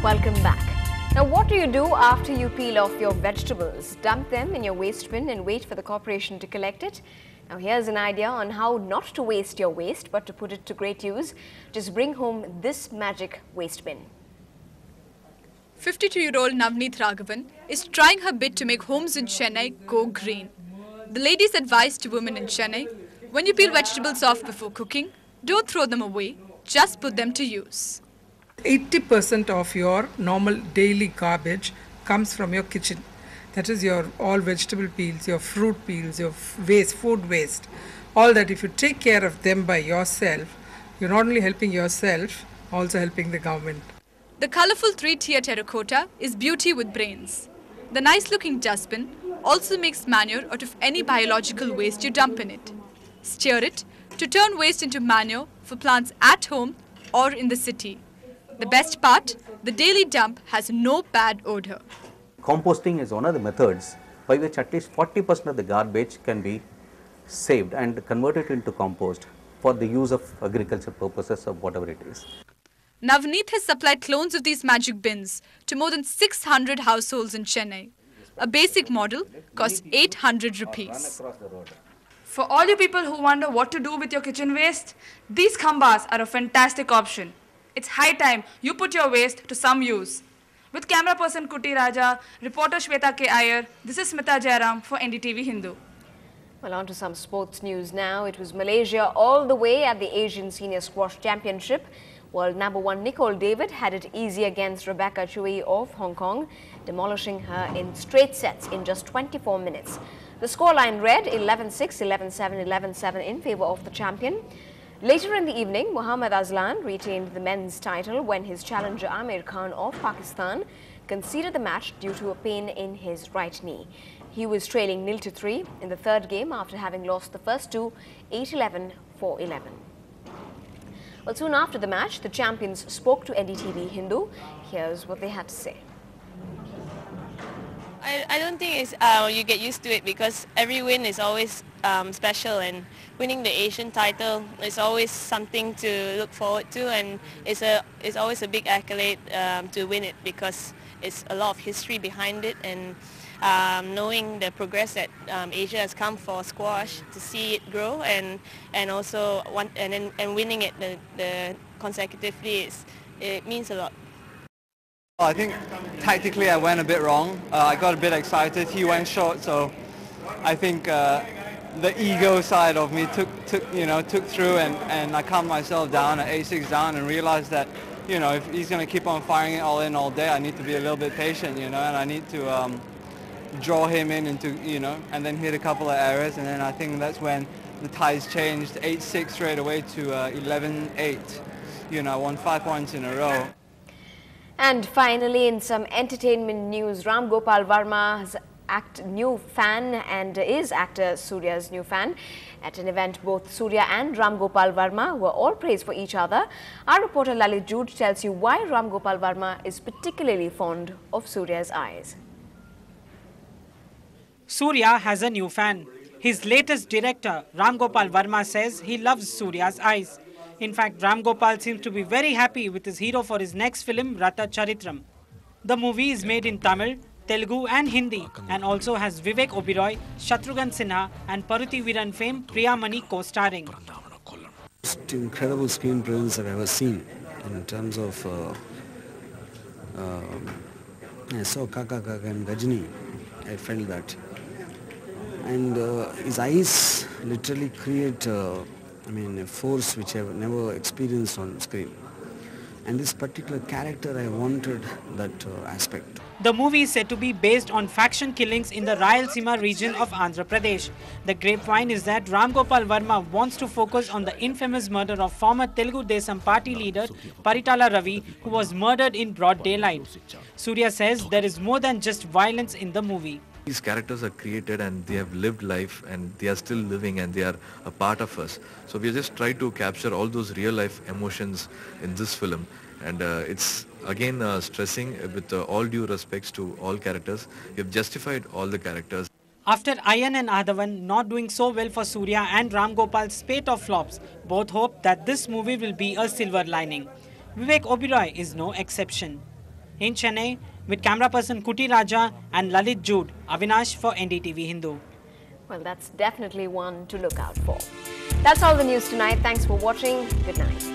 Welcome back. Now, what do you do after you peel off your vegetables? Dump them in your waste bin and wait for the corporation to collect it? Now, here's an idea on how not to waste your waste, but to put it to great use. Just bring home this magic waste bin. 52-year-old Navneet Raghavan is trying her bit to make homes in Chennai go green. The lady's advice to women in Chennai: when you peel vegetables off before cooking, don't throw them away, just put them to use. 80% of your normal daily garbage comes from your kitchen. That is your all vegetable peels, your fruit peels, your waste, food waste. All that, if you take care of them by yourself, you're not only helping yourself, also helping the government. The colourful 3-tier terracotta is beauty with brains. The nice-looking dustbin also makes manure out of any biological waste you dump in it. Steer it to turn waste into manure for plants at home or in the city. The best part, the daily dump has no bad odor. Composting is one of the methods by which at least 40% of the garbage can be saved and converted into compost for the use of agricultural purposes or whatever it is. Navneet has supplied clones of these magic bins to more than 600 households in Chennai. A basic model costs 800 rupees. For all you people who wonder what to do with your kitchen waste, these khambas are a fantastic option. It's high time you put your waste to some use. With camera person Kuti Raja, reporter Shweta K. Iyer, this is Smita Jairam for Ndtv-Hindu. Well, on to some sports news now. It was Malaysia all the way at the Asian Senior Squash Championship. World number 1 Nicole David had it easy against Rebecca Chui of Hong Kong, demolishing her in straight sets in just 24 minutes. The scoreline read 11-6, 11-7, 11-7 in favour of the champion. Later in the evening, Muhammad Azlan retained the men's title when his challenger Amir Khan of Pakistan conceded the match due to a pain in his right knee. He was trailing 0-3 in the third game after having lost the first two 8-11, 4-11. Well, soon after the match, the champions spoke to Ndtv-Hindu. Here's what they had to say. I don't think it's, you get used to it because every win is always special, and winning the Asian title is always something to look forward to, and it's always a big accolade to win it because it's a lot of history behind it, and knowing the progress that Asia has come for squash, to see it grow and also winning it the consecutively, it means a lot. I think tactically I went a bit wrong. I got a bit excited. He went short, so I think the ego side of me took through, and I calmed myself down at 8-6 down and realized that, if he's going to keep on firing it all in all day, I need to be a little bit patient, and I need to draw him in into, and then hit a couple of errors, and then I think that's when the ties changed 8-6 straight away to 11-8. I won 5 points in a row. And finally, in some entertainment news, Ram Gopal Varma's new fan and is actor Surya's new fan. At an event, both Surya and Ram Gopal Varma were all praised for each other. Our reporter Lalit Jude tells you why Ram Gopal Varma is particularly fond of Surya's eyes. Surya has a new fan. His latest director, Ram Gopal Varma, says he loves Surya's eyes. In fact, Ram Gopal seems to be very happy with his hero for his next film, Ratha Charitram. The movie is made in Tamil, Telugu and Hindi, and also has Vivek Oberoi, Shatrughan Sinha and Paruthi Viran fame Priyamani co-starring. Most incredible screen presence I've ever seen in terms of I saw Kaka Kaka and Gajini. I felt that. And his eyes literally create a force which I've never experienced on screen. And this particular character, I wanted that aspect. The movie is said to be based on faction killings in the Rayalaseema region of Andhra Pradesh. The grapevine is that Ram Gopal Varma wants to focus on the infamous murder of former Telugu Desam party leader Paritala Ravi, who was murdered in broad daylight. Surya says there is more than just violence in the movie. These characters are created and they have lived life and they are still living and they are a part of us. So we just try to capture all those real life emotions in this film, and it's again stressing with all due respects to all characters. We have justified all the characters. After Ayan and Adhavan not doing so well for Surya and Ram Gopal's spate of flops, both hope that this movie will be a silver lining. Vivek Oberoi is no exception. In Chennai, with camera person Kuti Raja and Lalit Jude, Avinash for NDTV Hindu. Well, that's definitely one to look out for. That's all the news tonight. Thanks for watching. Good night.